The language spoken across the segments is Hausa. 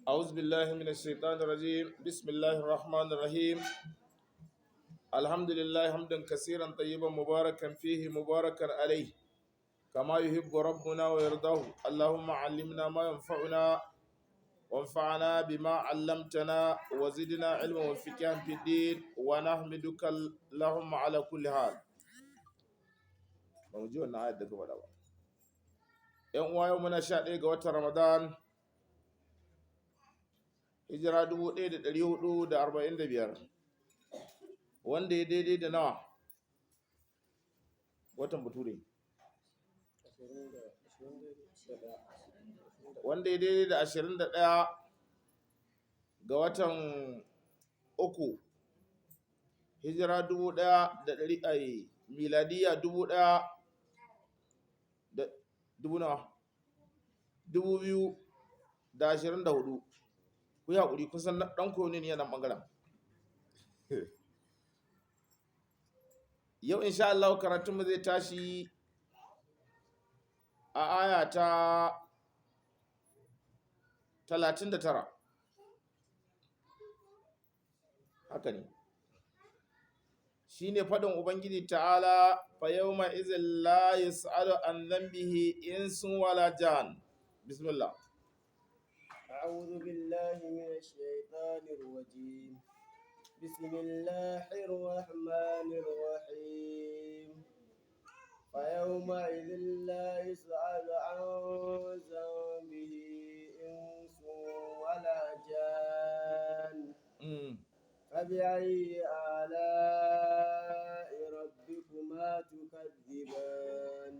أعوذ بالله من الشيطان الرجيم بسم الله الرحمن الرحيم الحمد لله حمدا كثيرا طيبا مباركا فيه مباركا عليه كما يحب ربنا ويرضاه اللهم علمنا ما ينفعنا وانفعنا بما علمتنا وزدنا علما وفقها في الدين ونحمدك اللهم على كل حال موجود wannan ayat da gaba da ba yan uwa yau muna 11 ga watan Ramadan hijira 1445 wanda ya daidai da nawa watan bature wanda ya daidai da 21 ga watan uku hijira 1100 miladiya 2024 ku yi haƙuri kusan ɗan koyo ne yana ɓangaren yau insha Allah karatunmu zai tashi a aya ta 39 haka ne shine faɗin ubangiji ta'ala fa yawma izin la yus'alu an dhanbihi insun wala jan bismillah أعوذ بالله من الشيطان الرجيم بسم الله الرحمن الرحيم فيومئذ لا يسأل عن ذنبه إنس ولا جان فبأي آلاء ربكما تكذبان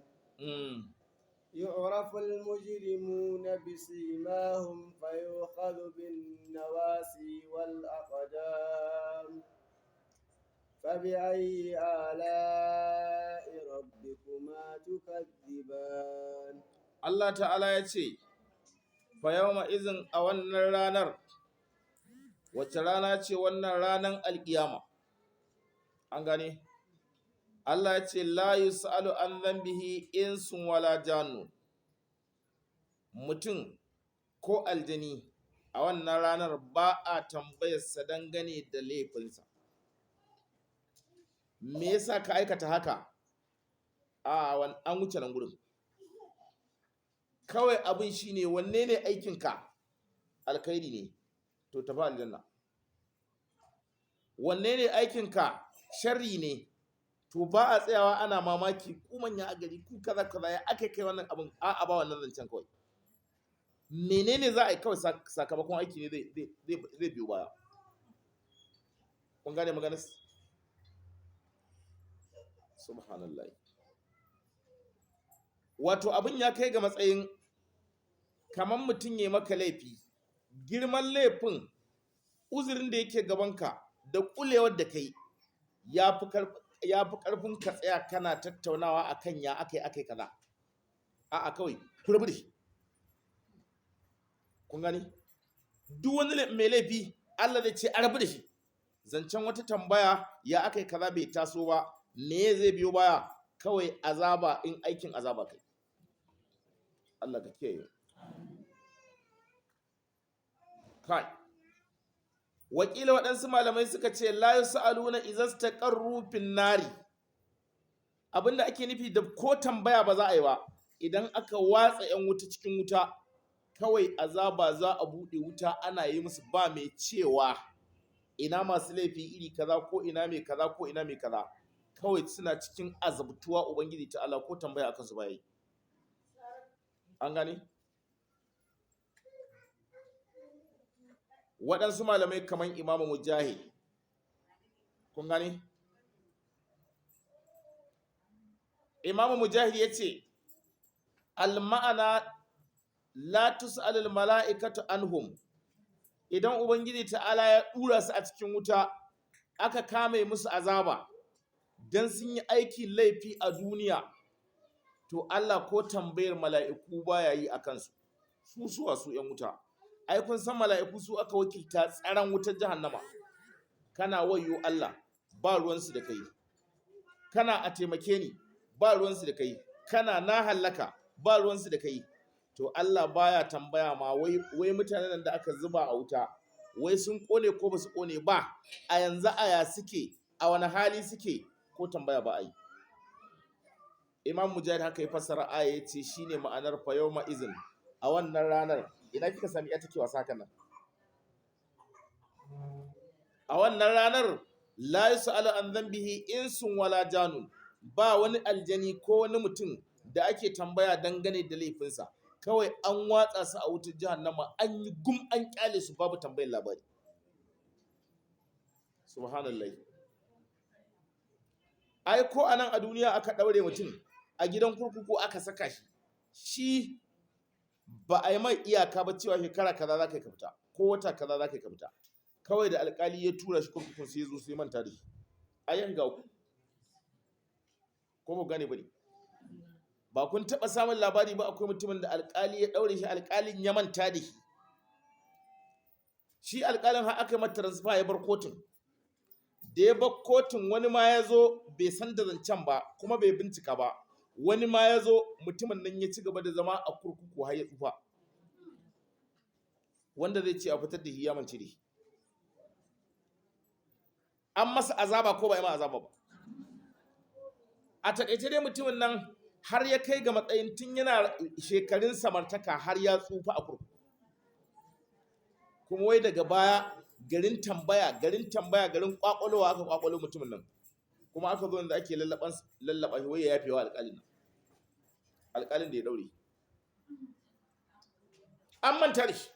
يعرف المجرمون بسيماهم فيؤخذ بالنواسي والأقدام فبأي آلاء ربكما تكذبان Allah ta'ala ya ce fa yawma izin a wannan ranar wacce rana ce wannan ranar alkiyama an gane Allah ya ce la yus'alu an dhanbihi insun wala jannu mutum ko aljani a wannan ranar ba a tambayarsa dangane da laifinsa me yasa ka aikata haka an wuce nan gurin kawai abin shine wanne ne aikinka alkhairi ne to tafi aljanna wanne ne aikinka sharri ne to ba a tsayawa ana mamaki ku manya a gari ku kaza kaza ya aka kai wannan abin a ba wannan zancen kawai menene za a yi kawai sakamakon aiki ne zai biyo baya kun gane maganar subhanallah wato abin ya kai ga matsayin kamar mutum ya maka laifi girman laifin uzurin da yake gabanka da kulewar da kai ya fi karfin ka tsaya kana tattaunawa akan ya akai kaza a'a kawai ku rabu da shi kun gani duk wani mai laifi Allah zai ce a rabu da shi zancen wata tambaya ya akai kaza bai taso ba me zai biyo baya kawai azaba in aikin azaba kai Allah ka kiyaye kai wakila waɗansu malamai suka ce la yusaluna izastaqarru fin nari abinda ake nufi da ko tambaya ba za a yi ba idan aka watsa yan wuta cikin wuta kawai azaba za a bude wuta ana yi musu ba mai cewa ina masu laifi iri kaza ko ina mai kaza ko ina mai kaza kawai suna cikin azabtuwa ubangiji ta Allah ko tambaya akan su ba yi an gane waɗansu malamai kamar imamu mujahid kun gane imamu mujahid ya ce al-ma'ana la tus'alul mala'ikatu anhum idan ubangiji ta'ala ya dura su a cikin wuta aka kame musu azaba dan sun yi aikin laifi a duniya to Allah ko tambayar mala'iku baya yi akan su suwa su yan wuta ai kun san mala'iku su aka wakilta tsaron wutar jahannama kana wayo Allah ba ruwansu da kai kana a taimake ni ba ruwansu da kai kana na hallaka ba ruwansu da kai to Allah baya tambaya ma wai mutanen da aka zuba a wuta wai sun kone ko ba su kone ba, a yanzu aya suke, a wani hali suke, ko tambaya ba a yi. Imam Mujahid haka ya fassara aya ya ce shine ma'anar fa yawma izin, a wannan ranar. Ina kika sami ya take wasa haka nan? A wannan ranar la yus'alu an dhanbihi insun wala janun, ba wani aljani ko wani mutum da ake tambaya dangane da laifinsa, kawai an watsa su a wutar jahannama, an yi gum an kyale su, babu tambayar labari. Subhanallah. Ai ko anan a duniya aka daure mutum a gidan kurkuku aka saka shi ba a yi mai iyaka ba cewa shekara kaza za ka yi fita ko wata kaza za ka yi fita, kawai da alkali ya tura shi kurkukun sai ya zo sai manta da shi, a yan ga ku ko ba gane ba ne? Ba kun taɓa samun labari ba akwai mutumin da alkali ya ɗaure shi, alkalin ya manta da shi alkalin har aka mata transfer ya bar kotun, da ya bar kotun wani ma ya zo bai san da zancen ba kuma bai bincika ba, wani ma ya zo mutumin nan ya ci gaba da zama a kurkuku har ya tsufa, wanda zai ce a fitar da shi ya mance da shi. An masa azaba ko ba yi ma azaba ba? A taƙaice dai mutumin nan har ya kai ga matsayin tun yana shekarun samartaka har ya tsufa a kurkuku, kuma wai daga baya garin tambaya garin kwakwalowa aka kwakwalo mutumin nan, kuma aka zo da ake lallaba shi wai ya yafe wa alƙalin da ya daure, an manta da shi,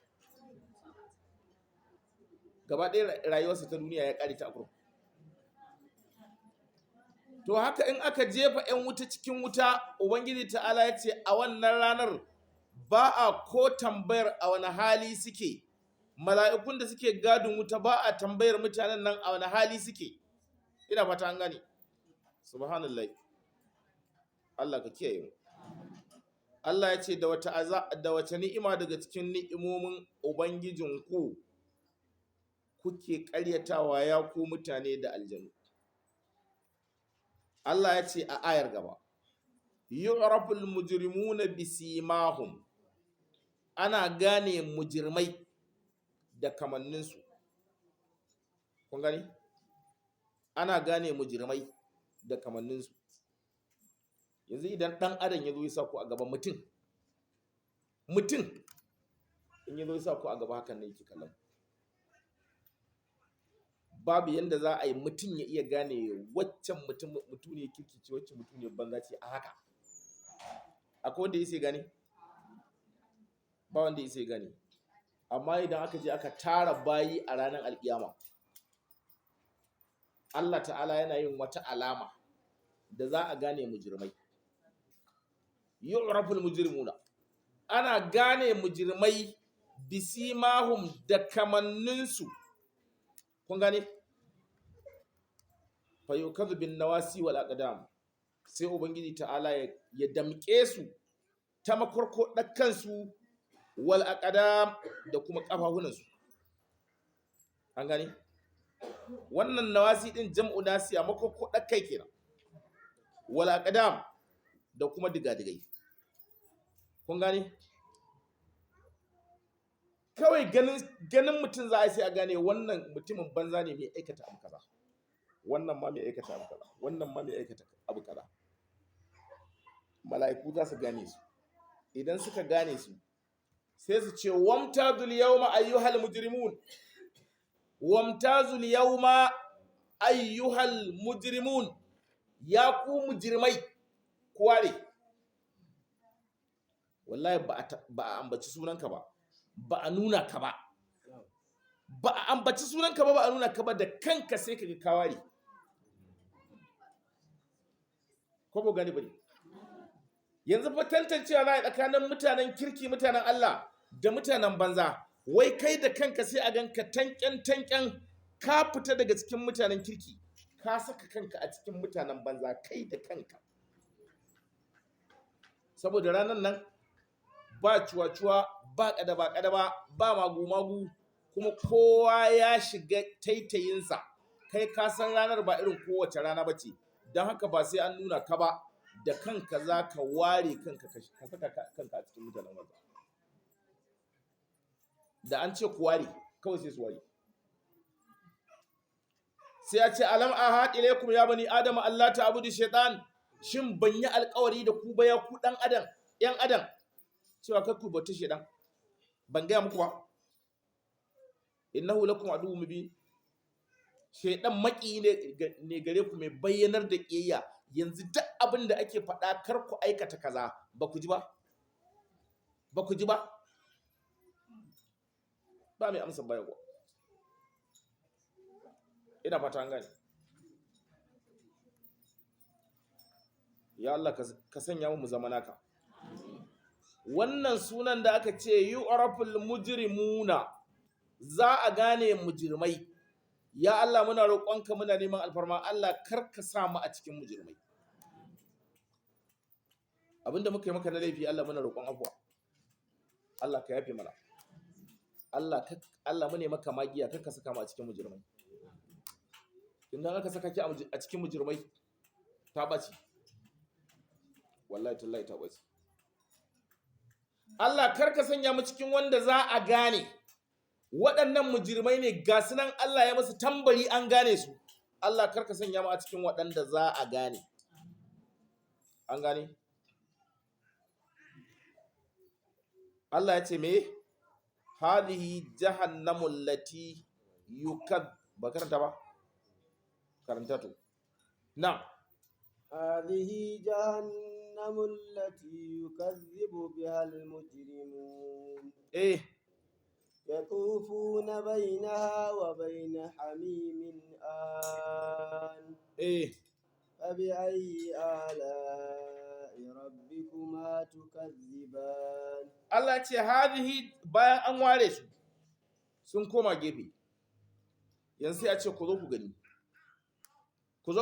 gaba ɗaya rayuwarsa ta duniya ya ƙare ta a kurkuku. To haka in aka jefa 'yan wuta cikin wuta, Ubangiji ta'ala ya ce a wannan ranar ba a ko tambayar a wani hali suke, mala'ikun da suke gadin wuta ba a tambayar mutanen nan a wani hali suke. Ina fata an gane. Subhanallah. Allah ka kiyaye mu. Allah ya ce da wace ni'ima daga cikin ni'imomin Ubangijinku kuke ƙaryatawa ya ku mutane da aljanu. Allah ya ce a ayar gaba, yu'raful mujrimuna bisimahum, ana gane mujirmai da kamanninsu. Kun gani? Ana gane mujirmai da kamanninsu. Yanzu idan ɗan adam ya zo ya sa ku a gaban mutum in ya zo ya sa ku a gaba hakan ne yake kallon, babu yanda za a yi mutum ya iya gane waccan mutum ne kirki ce, waccan mutum ne banza ce a haka. Akwai wanda ya sai gane? Ba wanda ya sai gane. Amma idan aka je aka tara bayi a ranar alkiyama, Allah ta'ala yana yin wata alama da za a gane mujirmai. Yu'raful mujrimuna, ana gane mujirmai bisimahum da kamanninsu. Kun gane? Fa yukazu bin nawasi wal aqdam, sai Ubangiji ta'ala ya damƙe su ta makarko ɗakkansu wal aqdam da kuma ƙafafunansu. An gane? Wannan nawasi din jam'u nasiya, makarko ɗakkai kenan, wal aqdam da kuma digadigai. Kun gane? Kawai ganin mutum za a sai a gane wannan mutumin banza ne mai aikata abu kaza, wannan ma mai aikata abu kaza, wannan ma mai aikata abu kaza. Mala'iku za su gane su, idan suka gane su sai su ce wamtazul yawma ayyuhal mujrimun, wamtazul yawma ayyuhal mujrimun, ya ku mujrimai ku ware. Wallahi ba a ambaci sunanka ba, ba a nuna ka ba, ba a ambaci sunanka ba, ba a nuna ka ba, da kanka sai ka ga kawari. Ko ba gani bane? Yanzu fa tantancewa za a tsakanin mutanen kirki, mutanen Allah da mutanen banza. Wai kai da kanka sai a ganka tanken ka fita daga cikin mutanen kirki, ka saka kanka a cikin mutanen banza kai da kanka. Saboda ranar nan ba cuwa-cuwa, ba ƙadaba, ba magu-magu, kuma kowa ya shiga taitayinsa. Kai ka san ranar ba irin kowace rana ba ce, don haka ba sai an nuna ka ba, da kanka za ka ware kanka, ka saka kanka a cikin mutanen banza. da an ce ku ware kawai sai su ware. Sai ya ce alam ahad ilaykum ya bani adam Allah ta'budu shaytan, shin ban yi alƙawari da ku ba ya ku yan adam cewa kar ku bauta shaytan, ban gaya muku ba. Innahu lakum aduwwun mubin, shaytan maki ne gare ku mai bayyanar da kiyayya. Yanzu duk abin da ake faɗa kar ku aikata kaza, ba ku ji ba ba mai amsa baya kuwa. Ina fata an gane. Ya Allah ka sanya mu zama naka. Wannan sunan da aka ce yu'raful mujrimuna, za a gane mujrimai. Ya Allah muna roƙonka, muna neman alfarma Allah kar ka sa mu a cikin mujrimai. Abinda muka yi maka na laifi Allah muna roƙon afuwa. Allah ka yafe mana. Allah mune maka magiya kar ka saka mu a cikin mujrimai. Idan aka saka ki a cikin mujrimai ta bace. Wallahi tallahi ta bace. Allah kar ka sanya mu cikin wanda za a gane waɗannan mujrimai ne ga sunan Allah ya musu tambari an gane su. Allah kar ka sanya mu a cikin waɗanda za a gane. An gane? Allah ya ce me? Hadhihi jahannamul lati ba karanta ba? Karanta to. Na. هذه جهنم التي يكذب بها المجرمون يطوفون بينها وبين حميم آن فبأي آلاء ربكما تكذبان. Allah ce hadihi, bayan an ware su sun koma gefe, yanzu sai a ce ku zo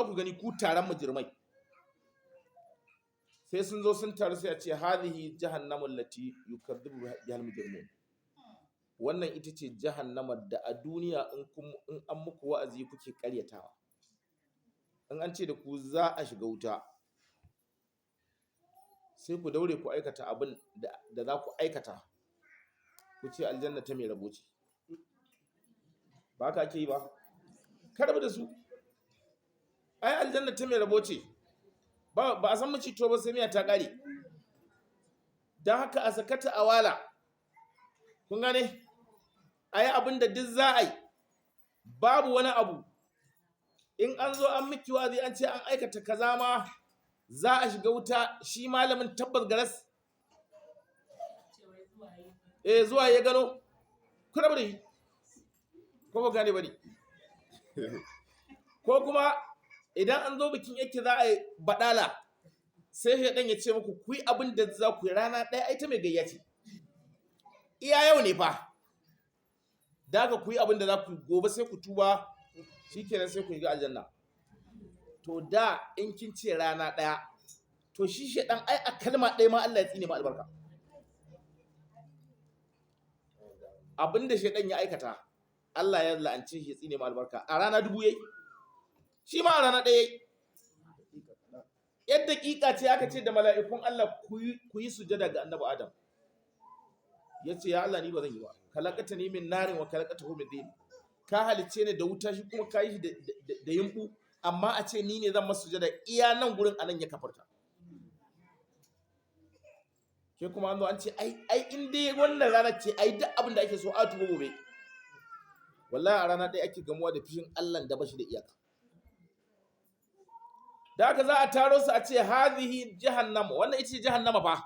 ku gani ku taron mujrimai. Sai sun zo sun taru sai a ce hadihi jahannamul lati yukazzibu bihal mujrimun. Wannan ita ce jahannamar da a duniya in an muku wa'azi kuke karyatawa. In an ce da ku za a shiga wuta, sai ku daure ku aikata abin da za ku aikata, ku ce aljanna ta mai rabo ce. Ba ka ake yi ba? Karbi da su. Ai aljanna ta mai rabo ce. Ba a san mace to ba sai miya ta kare. Dan haka a sakata awala. Kun gane? Ayi abin da duk za a yi. Babu wani abu. In an zo an miki wazi an ce an aikata kaza ma za a shiga wuta, shi malamin tabbas garas. Zuwa ya gano. Ku rabu da shi. Ko ba gane bane. Ko kuma idan an zo bikin yake za a yi badala, sai shaidan ya ce muku ku yi abin da za ku yi rana ɗaya, ai ta mai gayya ce. Iya yau ne fa. Da haka ku yi abin da za ku gobe sai ku tuba, shikenan sai ku yi ga aljanna. To da in kin ce rana ɗaya, to shi shaidan ai a kalma ɗaya ma Allah ya tsine ma albarka. Abin da shaidan ya aikata, Allah ya la'ance shi ya tsine ma albarka. A rana 1000 yayi. Shi ma a rana ɗaya yayi. Yadda ƙiƙa ce aka ce da mala'ikun Allah ku yi sujada ga annabi Adam. Ya ce ya Allah ni ba zan yi ba. Kalakata ni min narin wa kalakata hu min din. Ka halice ni da wuta, shi kuma ka yi shi da yimbu, amma a ce ni ne zan masa sujada, iya nan gurin anan ya kafarta. Ke kuma an zo an ce ai in dai wannan rana ce ai duk abin da ake so a tuba gobe. Wallahi a rana ɗaya ake gamuwa da fishin Allah da bashi da iyaka. Da haka za a taro su a ce hadhihi jahannama, wannan ita ce jahannama fa.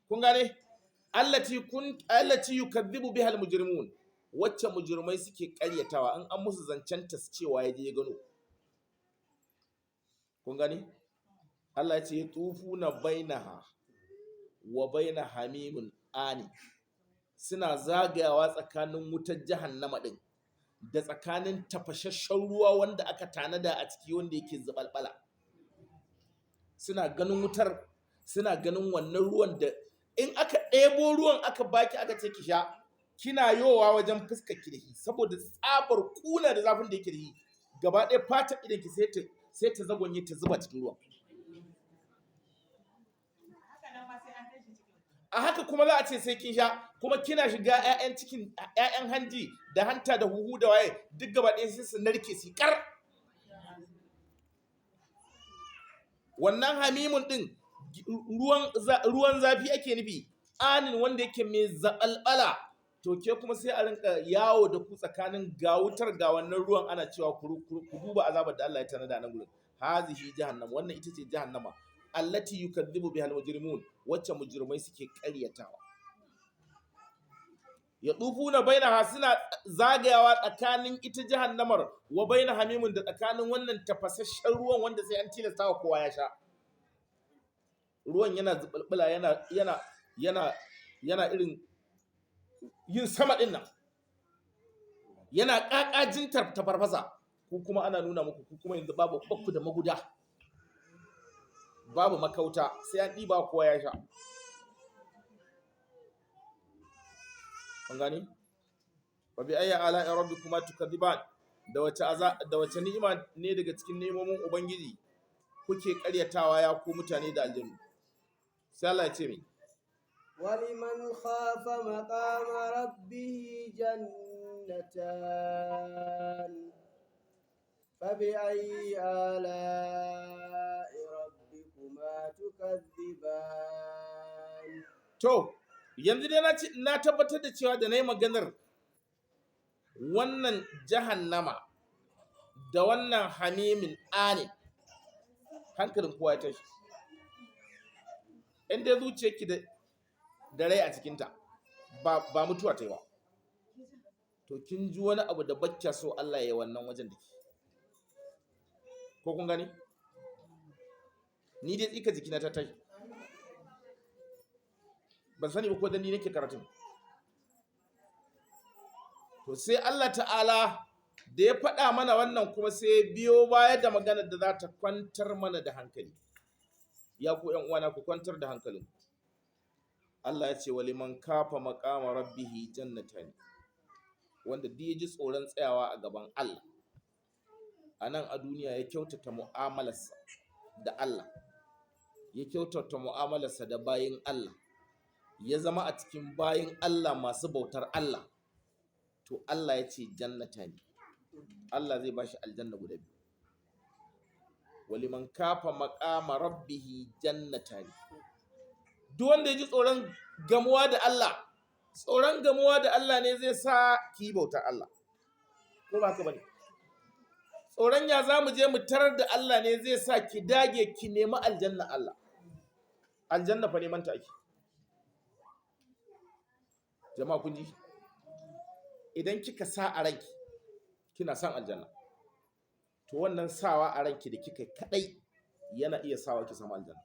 Kun gane? Allati yukazzibu bihal mujrimun, wacce mujrimai suke ƙaryatawa in an musu zancen ta cewa ya je ya gano. Kun gane? Allah ya ce yatufuna bainaha wa baina hamimin ani, suna zagayawa tsakanin wutar jahannama din da tsakanin tafashashen ruwa wanda aka tanada a ciki wanda yake zubalbala. Suna ganin wutar, suna ganin wannan ruwan da in aka ɗebo ruwan aka baki aka ce ki sha, kina yowa wajen fuskar ki da shi saboda tsabar kuna da zafin da yake da shi, gaba ɗaya fatar idan ki sai ta zagonye ta zuba cikin ruwan. a haka kuma za a ce sai kin sha, kuma kina shiga ƴaƴan cikin ƴaƴan hanji da hanta da huhu da waye duk gaba ɗaya sai su narke su kar. Wannan hamimun din ruwan zafi ake nufi, anin wanda yake mai zaɓalɓala, to ke kuma sai a rinka yawo da ku tsakanin ga wutar ga wannan ruwan ana cewa ku duba azabar da Allah ya tanada nan gurin. Hazihi jahannam, wannan ita ce jahannama allati yukadzibu biha almujrimun, wacce mujrimai suke ƙaryatawa. Ya dufuna bainaha, suna zagayawa tsakanin ita jahannamar wa baina hamimun, da tsakanin wannan tafasasshen ruwan wanda sai an tilasta wa kowa ya sha. Ruwan yana zubalbula yana irin yin sama din nan, yana kakajin tafarfasa, ku kuma ana nuna muku ku kuma yanzu babu bakku da maguda, babu makauta, sai an ɗiba kowa ya sha. An gani? Wa bi ayyi ala'i rabbikuma tukadiban, da wace ni'ima ne daga cikin nemomin ubangiji kuke ƙaryatawa ya ku mutane da aljannu? Sai Allah ya ce mi ولمن خاف مقام ربه جنتان فبأي آلاء ربكما تكذبان. To, yanzu dai na tabbatar da cewa da na yi maganar wannan jahannama da wannan hamimin anin, hankalin kowa ya tashi. In dai zuciyarki da rai a cikinta, ba mutuwa ta yi ba, to kin ji wani abu da bacca so Allah ya yi wannan wajen da ke. Ko kun gani? Ni dai tsika jikina ta tashi. Ban sani ba ko dan ni nake karatun. To sai Allah ta'ala da ya faɗa mana wannan kuma sai biyo baya da maganar da za ta kwantar mana da hankali. Ya ku ƴan uwana, ku kwantar da hankalin. Allah ya ce waliman kafa maqama rabbihi jannatan, wanda duk ya ji tsoron tsayawa a gaban Allah a nan a duniya, ya kyautata mu'amalarsa da Allah, ya kyautata mu'amalarsa da bayin Allah, ya zama a cikin bayin Allah masu bautar Allah, to Allah ya ce jannatan, Allah zai bashi aljanna guda biyu. Waliman kafa maqama rabbihi jannatan, duk wanda ya ji tsoron gamuwa da Allah, tsoron gamuwa da Allah ne zai sa ki bautar Allah, ko ba haka bane? Tsoron ya za mu je mu tarar da Allah ne zai sa ki dage ki nemi aljanna Allah. Aljanna fa neman ta ake. Jama'a kun ji? Idan kika sa a ranki kina son aljanna, to wannan sawa a ranki da kika kadai yana iya sawa ki samu aljanna.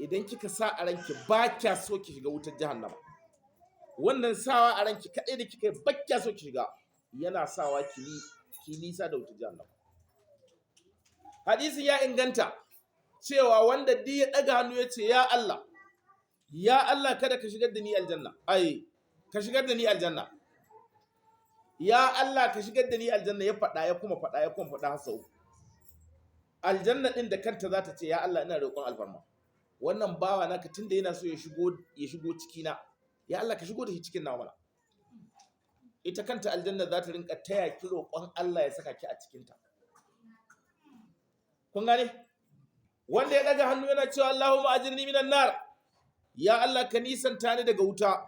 Idan kika sa a ranki ba kya so ki shiga wutar jahannama, wannan sawa a ranki kadai da kika ba kya so ki shiga yana sawa ki nisa da wutar jahannama. Hadisin ya inganta cewa wanda duk ya daga hannu ya ce ya Allah kada ka shigar da ni aljanna, ka shigar da ni aljanna, ya Allah ka shigar da ni aljanna, ya faɗa ya kuma faɗa har sau. Aljanna din da kanta za ta ce ya Allah ina roƙon alfarma, wannan bawa naka tunda yana so ya shigo ciki na, ya Allah ka shigo da shi cikin nawa mana. Ita kanta aljanna za ta rinka taya ki roƙon Allah ya saka ki a cikin ta. Kun gane? Wanda ya daga hannu yana cewa Allahumma ajirni minan nar, ya Allah ka nisanta ni daga wuta,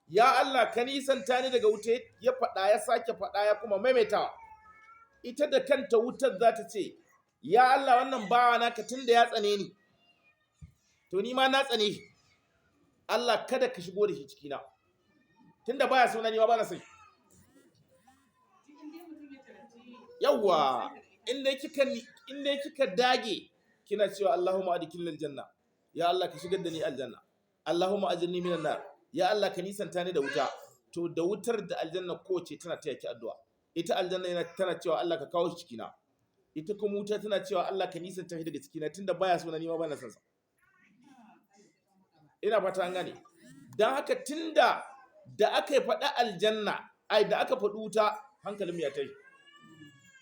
ya Allah ka nisanta ni daga wuta, ya faɗa ya sake faɗa ya kuma maimaitawa. Ita da kanta wutar za ta ce ya Allah wannan bawa naka tunda ya tsane ni, to ni ma na tsane shi, Allah kada ka shigo da shi cikina, tunda baya so na ni ma bana sai. Yawwa, inda kika dage kina cewa Allahumma adkhilni aljanna, ya Allah ka shigar da ni aljanna, Allahumma ajirni minan nar, ya Allah ka nisanta ni da wuta, to da wutar da aljanna kowace tana taya ki addu'a. Ita aljanna tana cewa Allah ka kawo shi cikina, ita kuma wuta tana cewa Allah ka nisanta shi daga cikina tunda baya so na ni ma bana son sa. Ina fata an gane. Dan haka tunda da aka yi faɗa aljanna, da aka faɗi wuta, hankalin mu ya tashi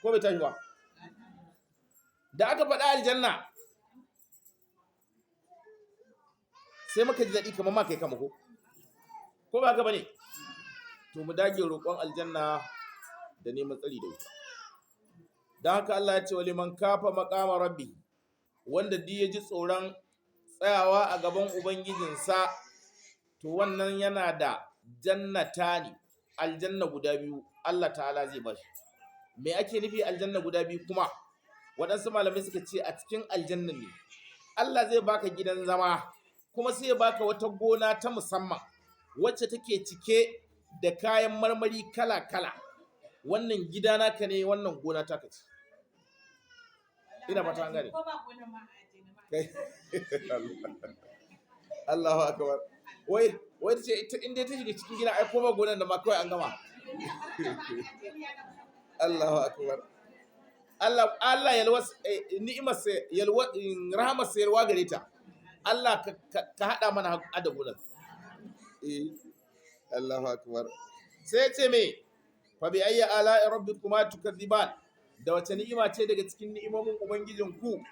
ko bai tashi ba? Da aka faɗa aljanna sai muka ji daɗi kamar ma kai kama ko ba ka bane to mu dage roƙon aljanna da neman tsari da wuta. Don haka Allah ya ce wa liman kafa maqama rabbi, wanda duk ya ji tsoron tsayawa a gaban ubangijinsa to wannan yana da jannatani, aljanna guda biyu Allah ta'ala zai bashi. Me ake nufi aljanna guda biyu kuma? Waɗansu malamai suka ce a cikin aljanna ne Allah zai baka gidan zama, kuma sai ya baka wata gona ta musamman wacce take cike da kayan marmari kala-kala. Wannan gida naka ne, wannan gona taka ce. Ina fata an gane. Allahu akbar. Wai ce ita inda ta shiga cikin gida ai kuma gonan da ma kawai an gama. Allahu akbar. Allah yalwas ni'imar sa yalwa rahmar sa yalwa gare ta. Allah ka hada mana hada gonar. Allahu akbar. Sai ya ce me? Fa bi ayyi ala'i rabbikuma tukadziban, da wace ni'ima ce daga cikin ni'imomin ubangijinku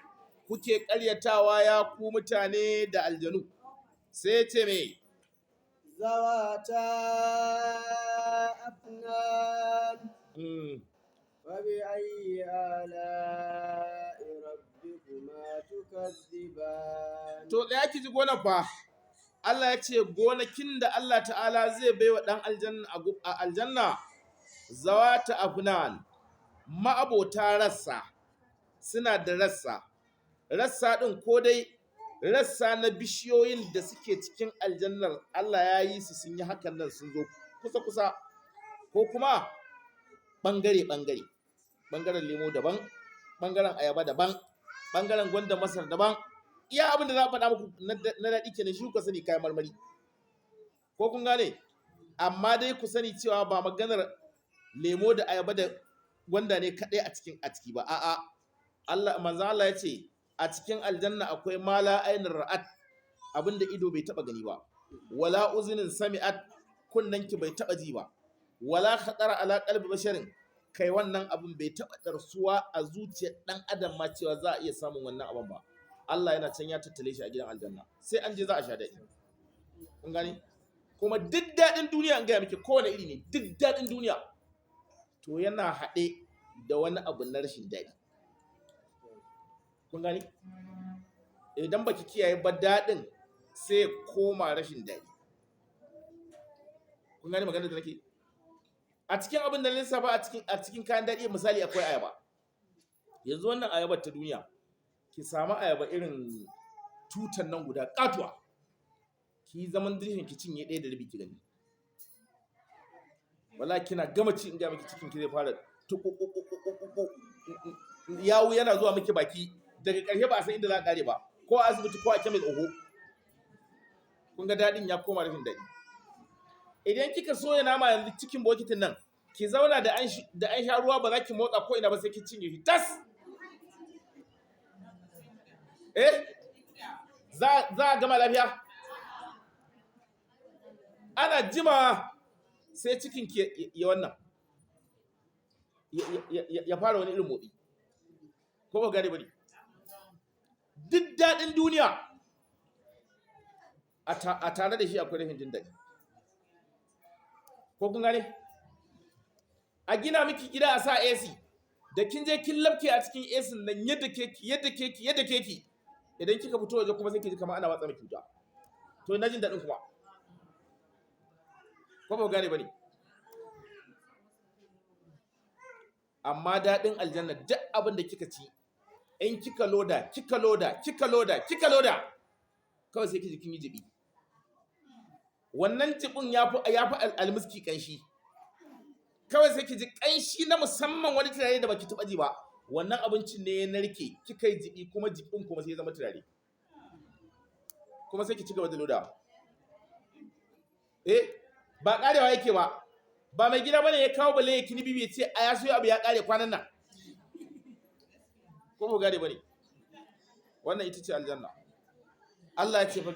kuke ƙaryatawa ya ku mutane da aljanu? Sai ya ce me? zawata afnan fa bi ayyi ala'i rabbikuma tukadziban. To da yake ji gonar fa Allah ya ce gonakin da Allah ta'ala zai baiwa dan aljanna zawata afnan, ma'abota rassa, suna da rassa din ko dai rassa na bishiyoyin da suke cikin aljannar Allah ya yi su sun yi hakan nan sun zo kusa ko kuma bangaren lemo daban, bangaren ayaba daban, bangaren gwanda masar daban. Iya abin da za a faɗa muku na daɗi kenan, shi ku sani kayan marmari ko kun gane. Amma dai ku sani cewa ba maganar lemo da ayaba da gwanda ne kaɗai a ciki ba, a'a. Manzon Allah ya ce a cikin aljanna akwai mala ainin ra'at, abinda ido bai taba gani ba, wala uzunin sami'at, kunnanki bai taba ji ba, wala khatara ala qalbi basharin, kai wannan abin bai taba darsuwa a zuciyar dan adam ma cewa za a iya samun wannan abin ba. Allah yana can ya tattale shi a gidan aljanna, sai an je za a sha daɗi. Kun gani? Kuma duk daɗin duniya an gaya miki kowane iri ne, duk daɗin duniya to yana haɗe da wani abu na rashin daɗi. Kun gani? Idan baki kiyaye ba daɗin sai koma rashin daɗi. Kun gani maganar da nake? A cikin abin da lissafa a cikin kayan daɗi misali akwai ayaba. Yanzu wannan ayabar ta duniya, ki samu ayaba irin tutan nan guda katuwa, ki zaman dirshin ki cinye ɗaya da rabi ki gani. Wala kina gama ci in ga miki cikin ki zai fara tukukukukuku, yawu yana zuwa miki baki, daga ƙarshe ba a san inda za a ƙare ba, ko a asibiti ko a kemis oho. Kun ga daɗin ya koma rashin daɗi. Idan kika soya nama yanzu cikin bokitin nan, ki zauna da an sha ruwa ba za ki motsa ko ina ba sai ki cinye shi tas. Za a gama lafiya? Ana jima sai cikin ki ya wannan ya fara wani irin motsi, ko ba gane ba ne? Duk daɗin duniya a tare da shi akwai rashin jin daɗi, ko kun gane? A gina miki gida a sa AC, da kin je kin labke a cikin AC nan yadda keki idan kika fito waje kuma sai ki ji kamar ana watsa miki wuta. To ina jin daɗin kuma, ko ba gane ba ne? Amma daɗin aljanna duk abin da kika ci, in kika loda kawai sai kiji kin yi jibi. Wannan jibin ya fi almiski kanshi, kawai sai kiji kanshi na musamman, wani turare da baki taɓa ji ba. Wannan abincin ne ya narke, kika yi jibi, kuma jibin kuma sai ya zama turare, kuma sai ki ci gaba da loda. Ba karewa yake ba mai gida bane ya kawo bale ya kini bibi ya ce a ya so abu ya kare kwanan nan, ko ba gane bane? Wannan ita ce aljanna. Allah ya ce fa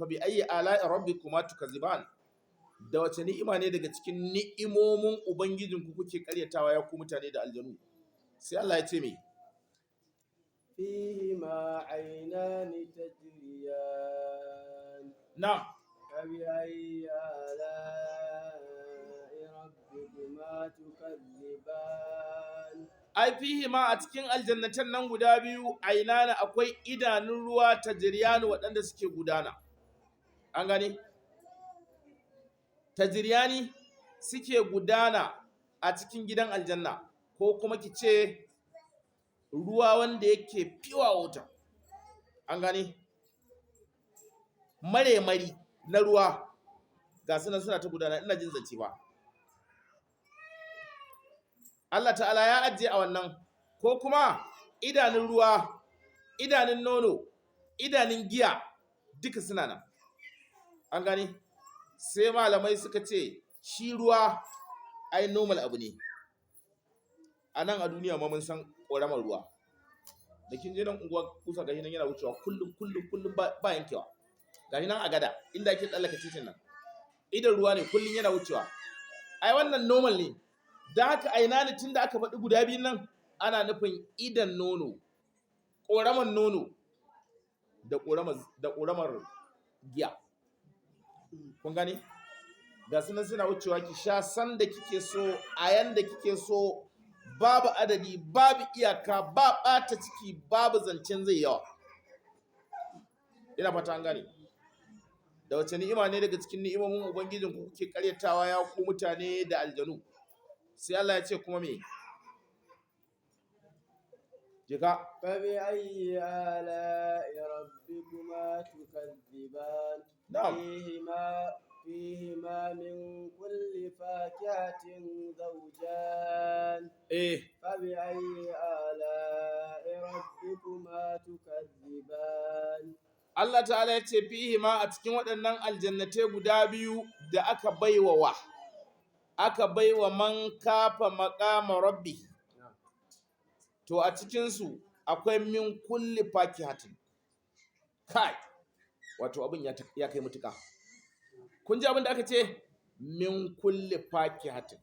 bi ayyi ala'i rabbikuma tukaziban, da wace ni'ima ne daga cikin ni'imomin ubangijinku kuke karyatawa ya ku mutane da aljanu? Sai Allah ya ce me? Fihi ma aynani tajriyan, na'am فبأي آلاء ربكما تكذبان ai fihi ma a cikin aljannatan nan guda biyu ainana akwai idanun ruwa ta jiryani waɗanda suke gudana an gane tajriyani suke gudana a cikin gidan aljanna ko kuma ki ce ruwa wanda yake pure water an gane maremari na ruwa ga sunan suna ta gudana ina jin zance ba Allah ta'ala ya ajiye a wannan ko kuma idanun ruwa idanun nono idanun giya duka suna nan an gane sai malamai suka ce shi ruwa ai normal abu ne a nan a duniya ma mun san ƙoramar ruwa da kin je nan unguwa kusa gashi nan yana wucewa kullum ba yankewa gashi nan a gada inda ake tsallaka titin nan idan ruwa ne kullum yana wucewa ai wannan normal ne da haka aina ne tunda aka faɗi guda biyun nan ana nufin idan nono ƙoramar nono da ƙoramar giya kun gane ga sunan suna wucewa ki sha san da kike so a yanda kike so babu adadi babu iyaka ba ɓata ciki babu zancen zai yawa ina fata an gane da wace ni'ima ne daga cikin ni'imomin ubangijin ku kuke karyatawa ya ku mutane da aljanu sai Allah ya ce kuma me jika فبأي آلاء ربكما تكذبان نعم. فيهما من كل فاكهة زوجان فبأي آلاء ربكما تكذبان Allah ta'ala ya ce fihi ma a cikin waɗannan aljannatai guda biyu da aka baiwa man kafa maqama rabbi to a cikinsu akwai min kulli fakihatin kai wato abin ya kai mutuka kun ji abin da aka ce min kulli fakihatin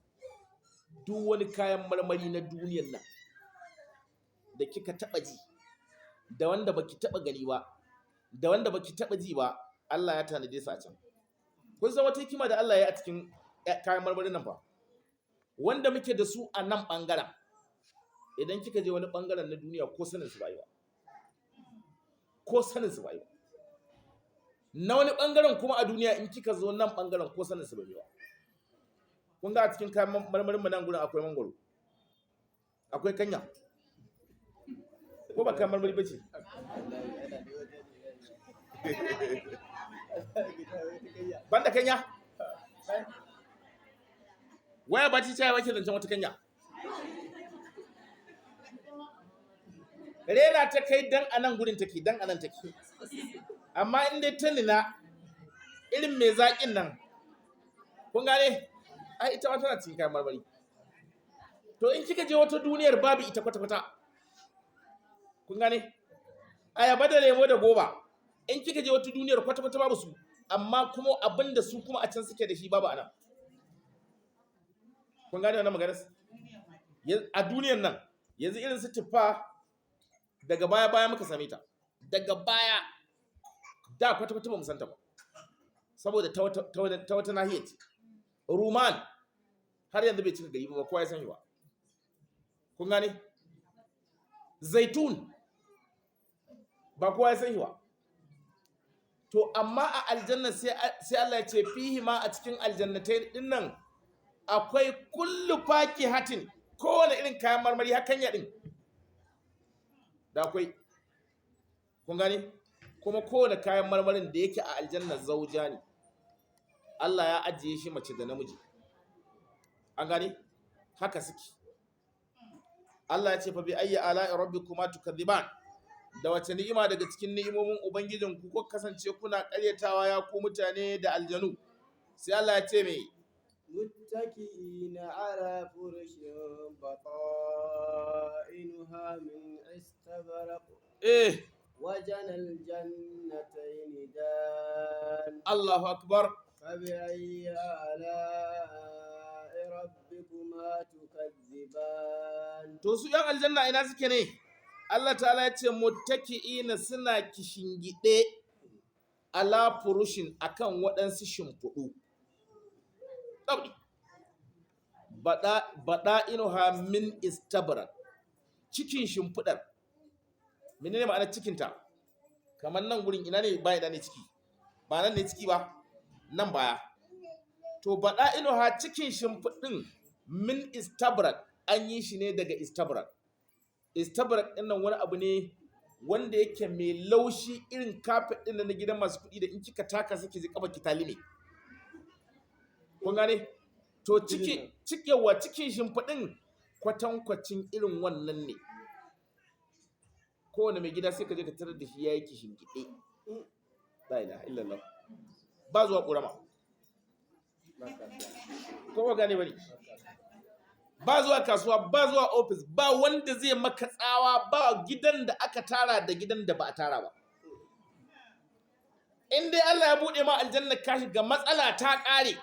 duk wani kayan marmari na duniyar nan da kika taba ji da wanda baki taba gani ba da wanda baki taba ji ba Allah ya tanade su a can kun san wata hikima da Allah ya yi a cikin kayan marmarin nan fa wanda muke da su a nan bangaren idan kika je wani bangaren na duniya ko sanin su ba yi ba na wani bangaren kuma a duniya in kika zo nan bangaren ko sanin su ba yi ba kun ga a cikin kayan marmarin mu nan gurin akwai mangoro akwai kanya ko ba kayan marmari bace banda kanya waya ba ci caya wake zancen wata kanya rera ta kai dan anan gurin take dan anan take amma in dai ta nina irin mai zaƙin nan kun gane ai ita ma tana cikin kayan marmari to in kika je wata duniyar babu ita kwata-kwata kun gane ayaba da lemo da goba in kika je wata duniyar kwata-kwata babu su amma kuma abinda su kuma a can suke da shi babu anan kun gane wannan maganar a duniyar nan yanzu irin su tuffa daga baya muka same ta daga baya da kwata-kwata ba mu santa ba saboda ta wata nahiyar ce ruman har yanzu bai cika gari ba kowa ya san shi ba kun gane zaitun ba kowa ya san shi ba to amma a aljanna sai Allah ya ce fihi ma a cikin aljannatai din nan akwai kullu fakihatin kowane irin kayan marmari hakan ya din da akwai kun gane kuma kowane kayan marmarin da yake a aljanna zauja ne Allah ya ajiye shi mace da namiji an gane haka suke Allah ya ce fa bi ayyi ala'i rabbikuma tukadhiban da wace ni'ima daga cikin ni'imomin ubangijin ku ko kasance kuna ƙaryatawa ya ku mutane da aljanu sai Allah ya ce me متكئين على فرش بطائنها من استبرق وجنى الجنتين دان Allahu akbar فبأي آلاء ربكما تكذبان to su yan aljanna ina suke ne Allah ta'ala ya ce muttaki'ina suna kishingide ala furushin akan waɗansu shimfiɗu ɗauri baɗa inuha min istabrak cikin shimfiɗar menene ma'anar cikinta kamar nan gurin ina ne baya da ne ciki ba nan ne ciki ba nan baya to baɗa inuha cikin shimfiɗin min istabrak an yi shi ne daga istabrak ɗin nan wani abu ne wanda yake mai laushi irin kafet ɗin na gidan masu kuɗi da in kika taka suke ji kafa kitali ne kun gane to cikin shimfiɗin kwatankwacin irin wannan ne kowane mai gida sai ka je ka tarar da shi ya yi kishin gide la ilaha illallah ba zuwa ƙurama ko ba gane bane ba zuwa kasuwa ba zuwa ofis ba wanda zai maka tsawa ba gidan da aka tara da gidan da ba a tara ba in dai Allah ya bude ma aljanna ka shiga matsala ta ƙare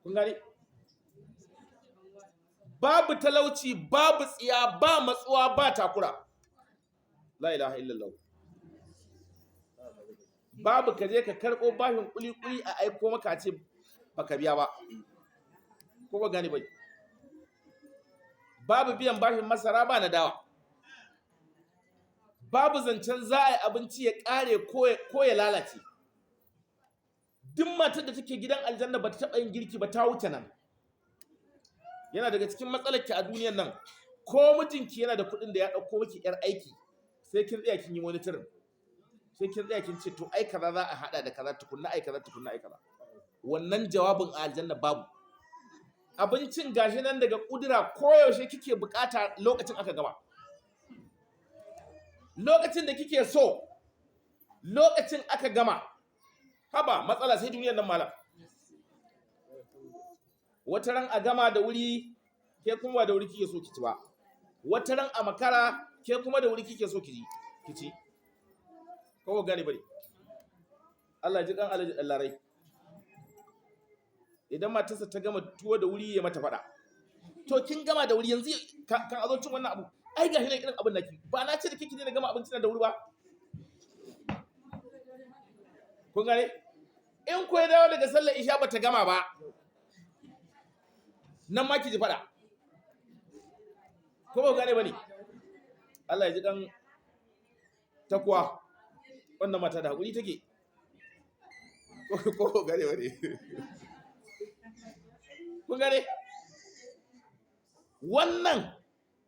kun gane babu talauci babu tsiya ba matsuwa ba takura la ilaha illallah babu ka je ka karɓo bashin kuli-kuli a aiko maka ce baka biya ba ko ba gani bai babu biyan bashin masara ba na dawa babu zancen za a yi abinci ya ƙare ko ya lalace duk matar da take gidan aljanna ba ta taɓa yin girki ba ta wuce nan yana daga cikin matsalarki a duniyar nan ko mijinki yana da kuɗin da ya ɗauko miki yar aiki sai kin tsaya kin yi monitoring sai kin tsaya kin ce to ai kaza za a hada da kaza tukunna ai kaza tukunna ai kaza wannan jawabin a aljanna babu abincin gashi nan daga kudura koyaushe kike bukata lokacin aka gama lokacin da kike so lokacin aka gama haba matsala sai duniyar nan malam wata ran a gama da wuri ke kuma da wuri kike so kici ba wata ran a makara ke kuma da wuri kike so kici ko gane bane Allah ji kan alaji dallarai idan matarsa ta gama tuwo da wuri ya mata fada to kin gama da wuri yanzu kan azocin wannan abu ai gashi ne irin abin naki ba na ce da kike ne gama abincin da wuri ba kun gane in ko ya dawo daga sallar isha bata gama ba nan ma ki ji fada ko ba gane bane Allah ya ji kan takwa wannan mata da hakuri take ko gane bane kun gane wannan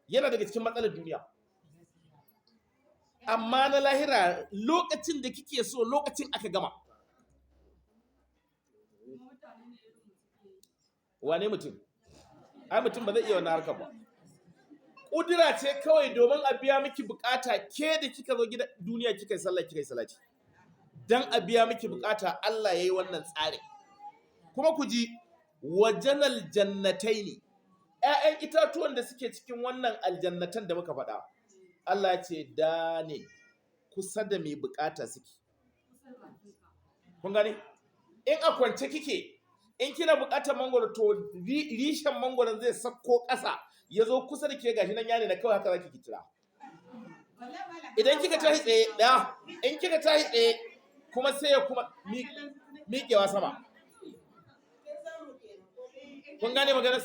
yana daga cikin matsalar duniya amma na lahira lokacin da kike so lokacin aka gama wane mutum ai mutum ba zai iya wannan harkar ba kudura ce kawai domin a biya miki bukata ke da kika zo gida duniya kika yi sallah kika yi salati dan a biya miki bukata Allah yayi wannan tsari kuma ku ji wajanal jannataini ƴaƴan itatuwan da suke cikin wannan aljannatan da muka faɗa Allah ya ce da ne kusa da mai bukata suke kun gane in a kwance kike in kina bukatar mangoro to rishen mangoron zai sakko ƙasa ya zo kusa da ke gashi nan yani na kawai haka zaki kitira idan kika tashi tsaye da in kika tashi tsaye kuma sai ya kuma miƙewa sama kun gane maganar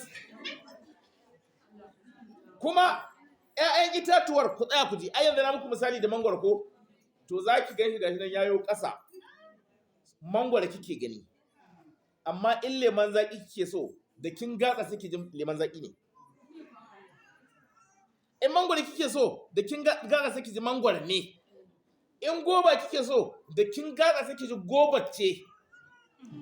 kuma ƴaƴan itatuwar ku tsaya ku ji ai yanzu na muku misali da mangoro ko to zaki ganshi gashi nan yayo ƙasa mangoro kike gani amma in leman zaki kike so da kin gatsa sai ki ji leman zaki ne in mangoro kike so da kin gatsa sai ki ji mangoro ne in goba kike so da kin gatsa sai ki ji gobar ce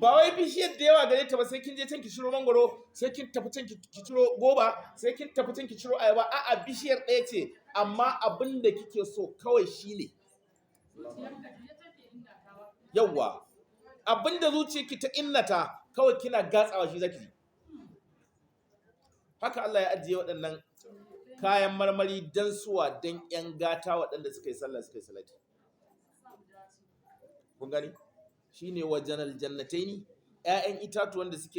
ba wai bishiyar da yawa gare ta ba sai kin je can ki ciro mangoro sai kin tafi can ki ciro goba sai kin tafi can ki ciro ayaba a'a bishiyar ɗaya ce amma abin da kike so kawai shine yawa abin da zuciyarki ta innata kawai kina gatsawa shi zaki haka Allah ya ajiye waɗannan kayan marmari dan suwa dan ƴan gata waɗanda suka yi sallah suka yi salati kun gani shine wajanal jannataini ƴaƴan itatuwan da suke